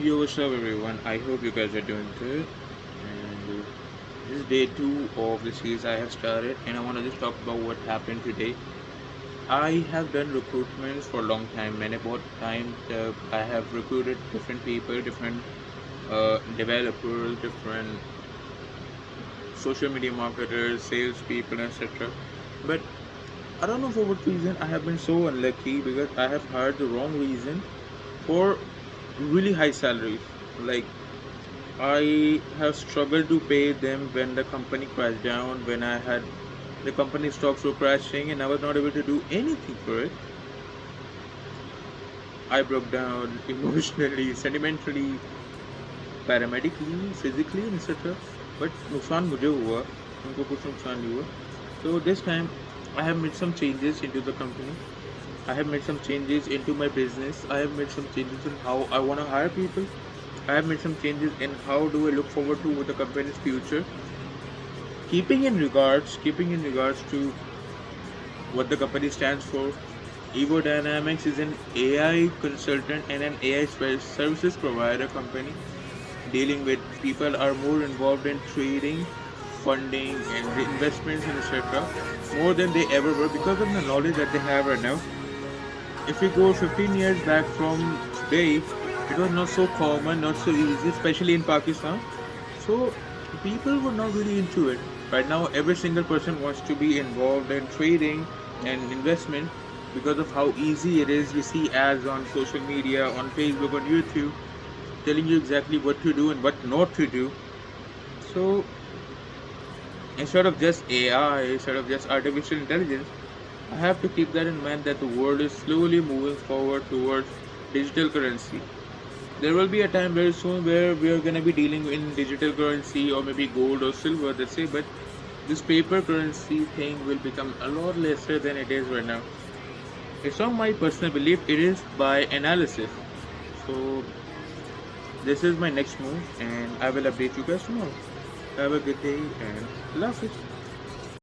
Yo, what's up, everyone? I hope you guys are doing good. And this is day two of the series I have started, and I want to just talk about what happened today. I have done recruitments for a long time, many about time. I have recruited different people, different developers, different social media marketers, salespeople, etc. But I don't know for what reason I have been so unlucky because I have hired the wrong reason for really high salaries. Like I have struggled to pay them when the company crashed down, when I had the company stocks were crashing and I was not able to do anything for it. I broke down emotionally, sentimentally, paramedically, physically, and etc. But नुकसान मुझे हुआ, उनको कुछ नुकसान नहीं हुआ. So this time I have made some changes into the company. I have made some changes into my business. I have made some changes in how I want to hire people. I have made some changes in how do I look forward to the company's future. Keeping in regards to what the company stands for. EvoDynamics is an AI consultant and an AI services provider company dealing with people are more involved in trading, funding, and investments and etc. more than they ever were because of the knowledge that they have right now. If we go 15 years back from today, it was not so common, not so easy, especially in Pakistan. So people were not really into it. Right now, every single person wants to be involved in trading and investment because of how easy it is. You see ads on social media, on Facebook, on YouTube, telling you exactly what to do and what not to do. So instead of just AI, instead of just artificial intelligence, I have to keep that in mind that the world is slowly moving forward towards digital currency. There will be a time very soon where we are going to be dealing in digital currency or maybe gold or silver, let's say, but this paper currency thing will become a lot lesser than it is right now. It's not my personal belief, it is by analysis. So, this is my next move, and I will update you guys tomorrow. Have a good day and love it.